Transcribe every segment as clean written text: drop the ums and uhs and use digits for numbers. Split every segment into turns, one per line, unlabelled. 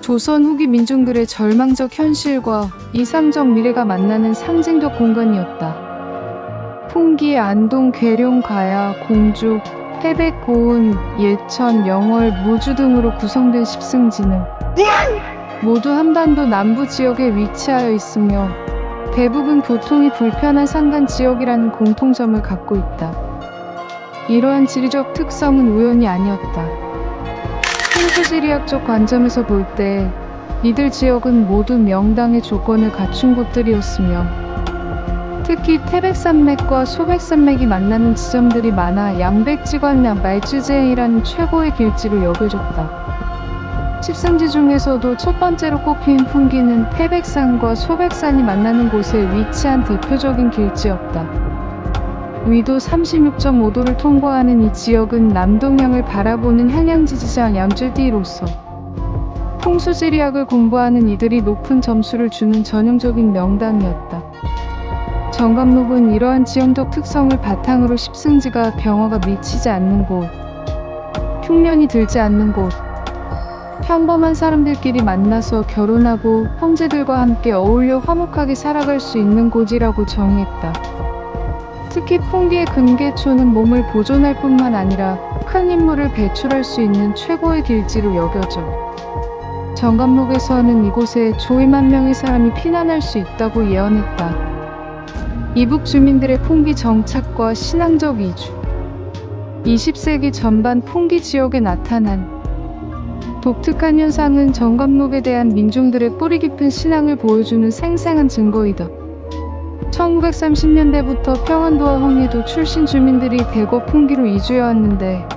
조선 후기 민중들의 절망적 현실과 이상적 미래가 만나는 상징적 공간이었다. 풍기, 안동, 계룡, 가야, 공주, 태백, 고은, 예천, 영월, 무주 등으로 구성된 십승지는 모두 한반도 남부 지역에 위치하여 있으며 대부분 교통이 불편한 산간 지역이라는 공통점을 갖고 있다. 이러한 지리적 특성은 우연이 아니었다. 풍수지리학적 관점에서 볼 때 이들 지역은 모두 명당의 조건을 갖춘 곳들이었으며 특히 태백산맥과 소백산맥이 만나는 지점들이 많아 양백지관이나 말주제이라는 최고의 길지로 여겨졌다. 십승지 중에서도 첫 번째로 꼽힌 풍기는 태백산과 소백산이 만나는 곳에 위치한 대표적인 길지였다. 위도 36.5도를 통과하는 이 지역은 남동향을 바라보는 향양지지상 양줄띠로서 풍수지리학을 공부하는 이들이 높은 점수를 주는 전형적인 명당이었다. 정감록은 이러한 지형적 특성을 바탕으로 십승지가 병화가 미치지 않는 곳, 흉년이 들지 않는 곳, 평범한 사람들끼리 만나서 결혼하고 형제들과 함께 어울려 화목하게 살아갈 수 있는 곳이라고 정의했다. 특히 풍기의 금계초는 몸을 보존할 뿐만 아니라 큰 인물을 배출할 수 있는 최고의 길지로 여겨져 정감록에서는 이곳에 조이만 명의 사람이 피난할 수 있다고 예언했다. 이북 주민들의 풍기 정착과 신앙적 이주 20세기 전반 풍기 지역에 나타난 독특한 현상은 정감록에 대한 민중들의 뿌리 깊은 신앙을 보여주는 생생한 증거이다. 1930년대부터 평안도와 황리도 출신 주민들이 대거 풍기로 이주해왔는데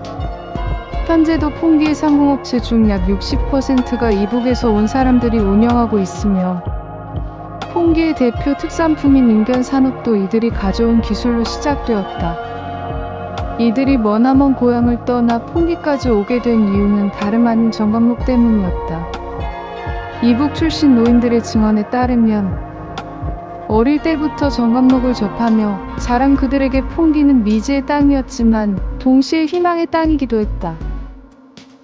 현재도 풍기의 상공업체 중 약 60%가 이북에서 온 사람들이 운영하고 있으며 풍기의 대표 특산품인 인견 산업도 이들이 가져온 기술로 시작되었다. 이들이 머나먼 고향을 떠나 풍기까지 오게 된 이유는 다름 아닌 정감록 때문이었다. 이북 출신 노인들의 증언에 따르면 어릴 때부터 정감록을 접하며 자란 그들에게 풍기는 미지의 땅이었지만 동시에 희망의 땅이기도 했다.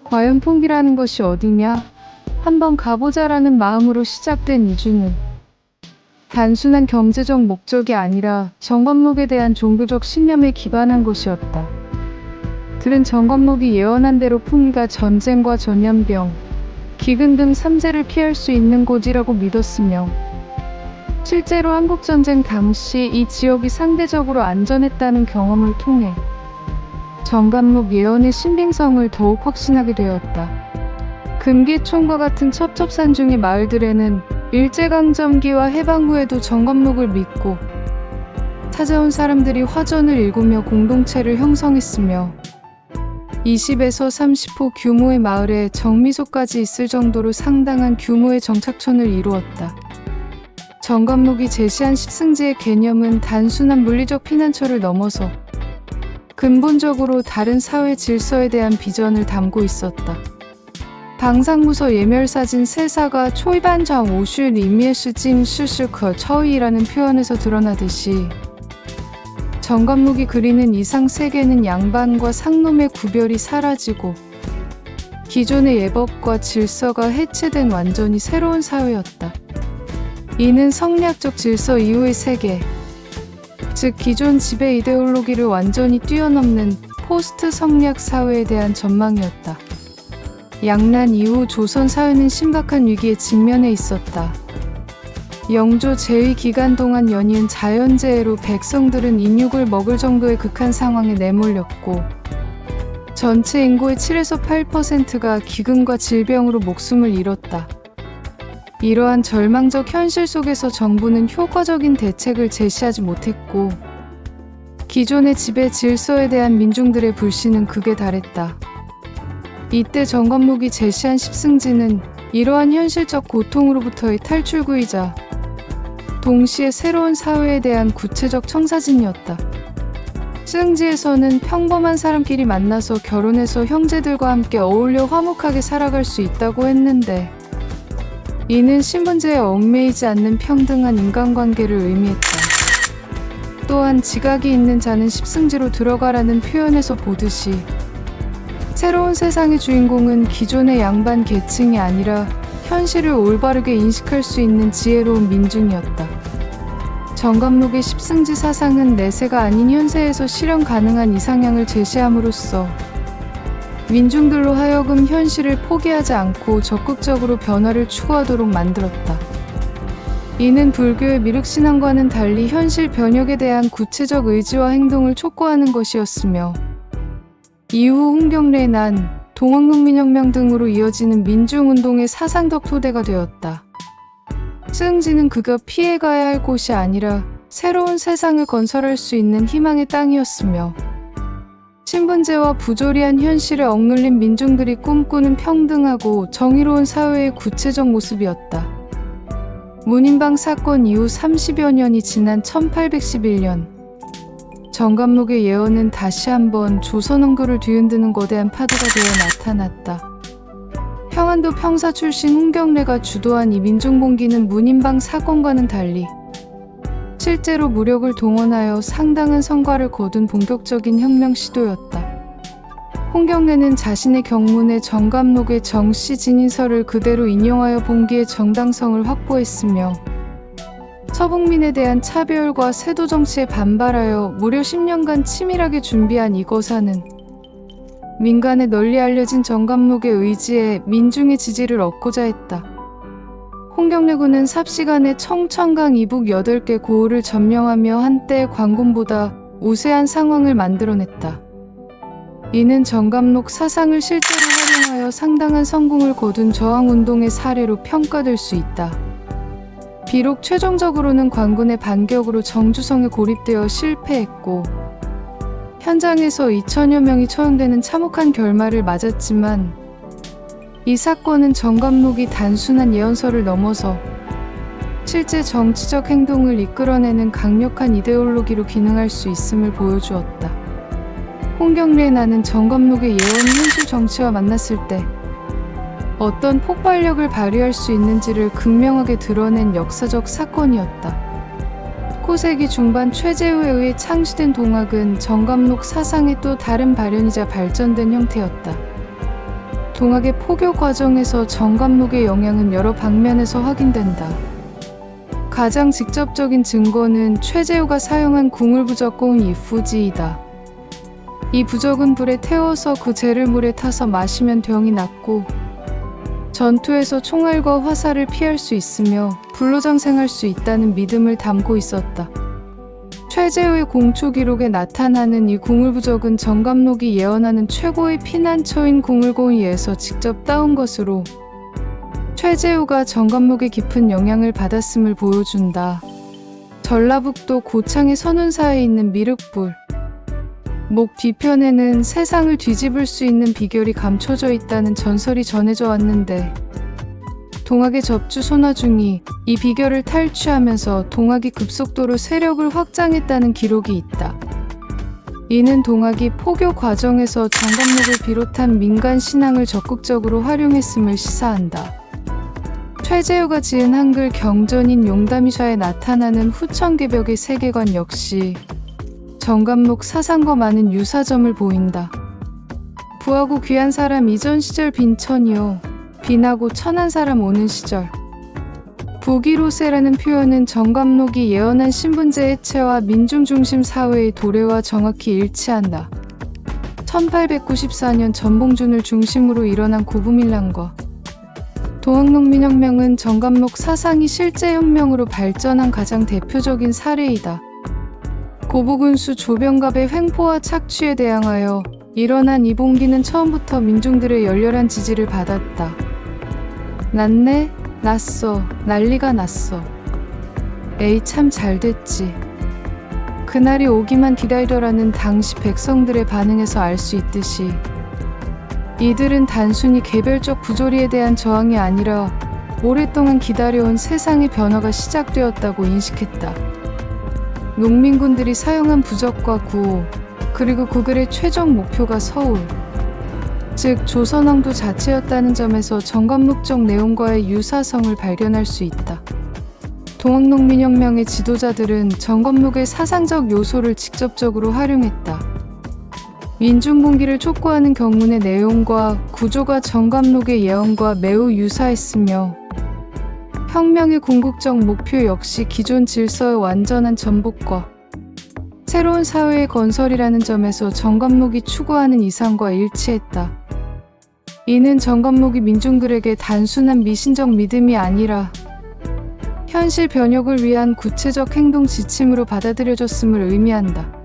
과연 풍기라는 것이 어디냐? 한번 가보자라는 마음으로 시작된 이주는 단순한 경제적 목적이 아니라 정감록에 대한 종교적 신념에 기반한 것이었다. 들은 정감록이 예언한 대로 풍기가 전쟁과 전염병, 기근 등 삼재를 피할 수 있는 곳이라고 믿었으며 실제로 한국전쟁 당시 이 지역이 상대적으로 안전했다는 경험을 통해 정감록 예언의 신빙성을 더욱 확신하게 되었다. 금계촌과 같은 첩첩산중의 마을들에는 일제강점기와 해방 후에도 정감록을 믿고 찾아온 사람들이 화전을 일구며 공동체를 형성했으며 20에서 30호 규모의 마을에 정미소까지 있을 정도로 상당한 규모의 정착촌을 이루었다. 정감록이 제시한 십승지의 개념은 단순한 물리적 피난처를 넘어서 근본적으로 다른 사회 질서에 대한 비전을 담고 있었다. 방상무서 예멸사진 세사가 초이반장 오슈 리미에스짐 스스커 처이라는 표현에서 드러나듯이 정감록이 그리는 이상 세계는 양반과 상놈의 구별이 사라지고 기존의 예법과 질서가 해체된 완전히 새로운 사회였다. 이는 성리학적 질서 이후의 세계, 즉 기존 지배 이데올로기를 완전히 뛰어넘는 포스트 성리학 사회에 대한 전망이었다. 양난 이후 조선 사회는 심각한 위기에 직면해 있었다. 영조 제위 기간 동안 연이은 자연재해로 백성들은 인육을 먹을 정도의 극한 상황에 내몰렸고 전체 인구의 7에서 8%가 기근과 질병으로 목숨을 잃었다. 이러한 절망적 현실 속에서 정부는 효과적인 대책을 제시하지 못했고 기존의 지배 질서에 대한 민중들의 불신은 극에 달했다. 이때 정감록이 제시한 십승지는 이러한 현실적 고통으로부터의 탈출구이자 동시에 새로운 사회에 대한 구체적 청사진이었다. 십승지에서는 평범한 사람끼리 만나서 결혼해서 형제들과 함께 어울려 화목하게 살아갈 수 있다고 했는데 이는 신분제에 얽매이지 않는 평등한 인간관계를 의미했다. 또한 지각이 있는 자는 십승지로 들어가라는 표현에서 보듯이 새로운 세상의 주인공은 기존의 양반 계층이 아니라 현실을 올바르게 인식할 수 있는 지혜로운 민중이었다. 정감록의 십승지 사상은 내세가 아닌 현세에서 실현 가능한 이상향을 제시함으로써 민중들로 하여금 현실을 포기하지 않고 적극적으로 변화를 추구하도록 만들었다. 이는 불교의 미륵신앙과는 달리 현실 변혁에 대한 구체적 의지와 행동을 촉구하는 것이었으며, 이후 홍경래 난, 동학농민혁명 등으로 이어지는 민중운동의 사상적 토대가 되었다. 승지는 그가 피해가야 할 곳이 아니라 새로운 세상을 건설할 수 있는 희망의 땅이었으며, 신분제와 부조리한 현실에 억눌린 민중들이 꿈꾸는 평등하고 정의로운 사회의 구체적 모습이었다. 문인방 사건 이후 30여 년이 지난 1811년, 정감록의 예언은 다시 한번 조선 원조를 뒤흔드는 거대한 파도가 되어 나타났다. 평안도 평사 출신 홍경래가 주도한 이 민중봉기는 문인방 사건과는 달리 실제로 무력을 동원하여 상당한 성과를 거둔 본격적인 혁명 시도였다. 홍경래는 자신의 경문에 정감록의 정씨 진인설을 그대로 인용하여 봉기의 정당성을 확보했으며, 서북민에 대한 차별과 세도 정치에 반발하여 무려 10년간 치밀하게 준비한 이 거사는 민간에 널리 알려진 정감록의 의지에 민중의 지지를 얻고자 했다. 홍경래군은 삽시간에 청천강 이북 8개 고을을 점령하며 한때 관군보다 우세한 상황을 만들어냈다. 이는 정감록 사상을 실제로 활용하여 상당한 성공을 거둔 저항운동의 사례로 평가될 수 있다. 비록 최종적으로는 관군의 반격으로 정주성에 고립되어 실패했고, 현장에서 2천여 명이 처형되는 참혹한 결말을 맞았지만, 이 사건은 정감록이 단순한 예언서를 넘어서 실제 정치적 행동을 이끌어내는 강력한 이데올로기로 기능할 수 있음을 보여주었다. 홍경래의 나는 정감록의 예언이 현실 정치와 만났을 때 어떤 폭발력을 발휘할 수 있는지를 극명하게 드러낸 역사적 사건이었다. 코세기 중반 최재우에 의해 창시된 동학은 정감록 사상의 또 다른 발현이자 발전된 형태였다. 동학의 포교 과정에서 정감록의 영향은 여러 방면에서 확인된다. 가장 직접적인 증거는 최재우가 사용한 궁을부적공 이푸지이다. 이 부적은 불에 태워서 그 재를 물에 타서 마시면 병이 낫고, 전투에서 총알과 화살을 피할 수 있으며 불로장생할 수 있다는 믿음을 담고 있었다. 최재우의 공초 기록에 나타나는 이 궁을부적은 정감록이 예언하는 최고의 피난처인 궁을고이에서 직접 따온 것으로 최재우가 정감록의 깊은 영향을 받았음을 보여준다. 전라북도 고창의 선운사에 있는 미륵불, 목 뒤편에는 세상을 뒤집을 수 있는 비결이 감춰져 있다는 전설이 전해져 왔는데, 동학의 접주 손화중이 이 비결을 탈취하면서 동학이 급속도로 세력을 확장했다는 기록이 있다. 이는 동학이 포교 과정에서 정감록을 비롯한 민간 신앙을 적극적으로 활용했음을 시사한다. 최재우가 지은 한글 경전인 용담이샤에 나타나는 후천개벽의 세계관 역시 정감록 사상과 많은 유사점을 보인다. 부하고 귀한 사람 이전 시절 빈천이요, 빈하고 천한 사람 오는 시절. 부기로세라는 표현은 정감록이 예언한 신분제 해체와 민중중심 사회의 도래와 정확히 일치한다. 1894년 전봉준을 중심으로 일어난 고부밀란과 동학농민혁명은 정감록 사상이 실제 혁명으로 발전한 가장 대표적인 사례이다. 고부군수 조병갑의 횡포와 착취에 대항하여 일어난 이 봉기는 처음부터 민중들의 열렬한 지지를 받았다. 났네? 났어. 난리가 났어. 에이 참 잘됐지. 그날이 오기만 기다리더라는 당시 백성들의 반응에서 알 수 있듯이 이들은 단순히 개별적 부조리에 대한 저항이 아니라 오랫동안 기다려온 세상의 변화가 시작되었다고 인식했다. 농민군들이 사용한 부적과 구호, 그리고 그들의 최종 목표가 서울, 즉 조선왕도 자체였다는 점에서 정감록적 내용과의 유사성을 발견할 수 있다. 동학농민혁명의 지도자들은 정감록의 사상적 요소를 직접적으로 활용했다. 민중봉기를 촉구하는 경문의 내용과 구조가 정감록의 예언과 매우 유사했으며 혁명의 궁극적 목표 역시 기존 질서의 완전한 전복과 새로운 사회의 건설이라는 점에서 정감록이 추구하는 이상과 일치했다. 이는 정감록이 민중들에게 단순한 미신적 믿음이 아니라 현실 변혁을 위한 구체적 행동 지침으로 받아들여졌음을 의미한다.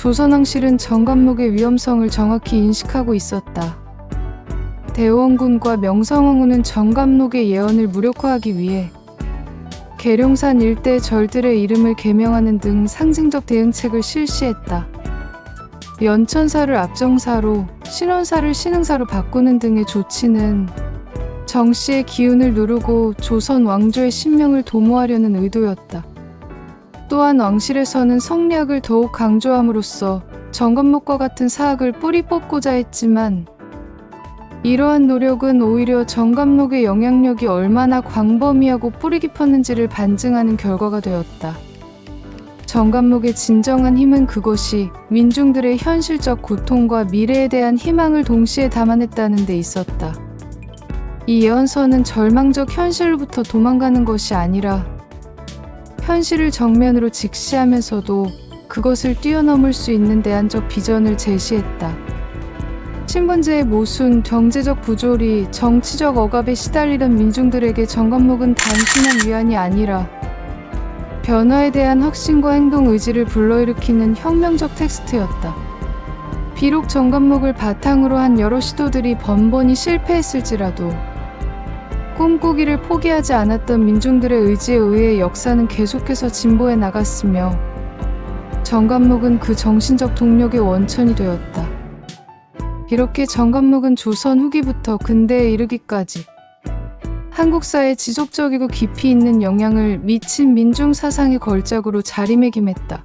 조선왕실은 정감록의 위험성을 정확히 인식하고 있었다. 대원군과 명성황후는 정감록의 예언을 무력화하기 위해 계룡산 일대 절들의 이름을 개명하는 등 상징적 대응책을 실시했다. 연천사를 압정사로, 신원사를 신흥사로 바꾸는 등의 조치는 정씨의 기운을 누르고 조선 왕조의 신명을 도모하려는 의도였다. 또한 왕실에서는 성리학을 더욱 강조함으로써 정감록과 같은 사학을 뿌리 뽑고자 했지만 이러한 노력은 오히려 정감록의 영향력이 얼마나 광범위하고 뿌리 깊었는지를 반증하는 결과가 되었다. 정감록의 진정한 힘은 그것이 민중들의 현실적 고통과 미래에 대한 희망을 동시에 담아냈다는 데 있었다. 이 예언서는 절망적 현실로부터 도망가는 것이 아니라 현실을 정면으로 직시하면서도 그것을 뛰어넘을 수 있는 대안적 비전을 제시했다. 신분제의 모순, 경제적 부조리, 정치적 억압에 시달리던 민중들에게 정감록은 단순한 위안이 아니라 변화에 대한 확신과 행동 의지를 불러일으키는 혁명적 텍스트였다. 비록 정감록을 바탕으로 한 여러 시도들이 번번이 실패했을지라도 꿈꾸기를 포기하지 않았던 민중들의 의지에 의해 역사는 계속해서 진보해 나갔으며 정감록은 그 정신적 동력의 원천이 되었다. 이렇게 정감록은 조선 후기부터 근대에 이르기까지 한국사에 지속적이고 깊이 있는 영향을 미친 민중 사상의 걸작으로 자리매김했다.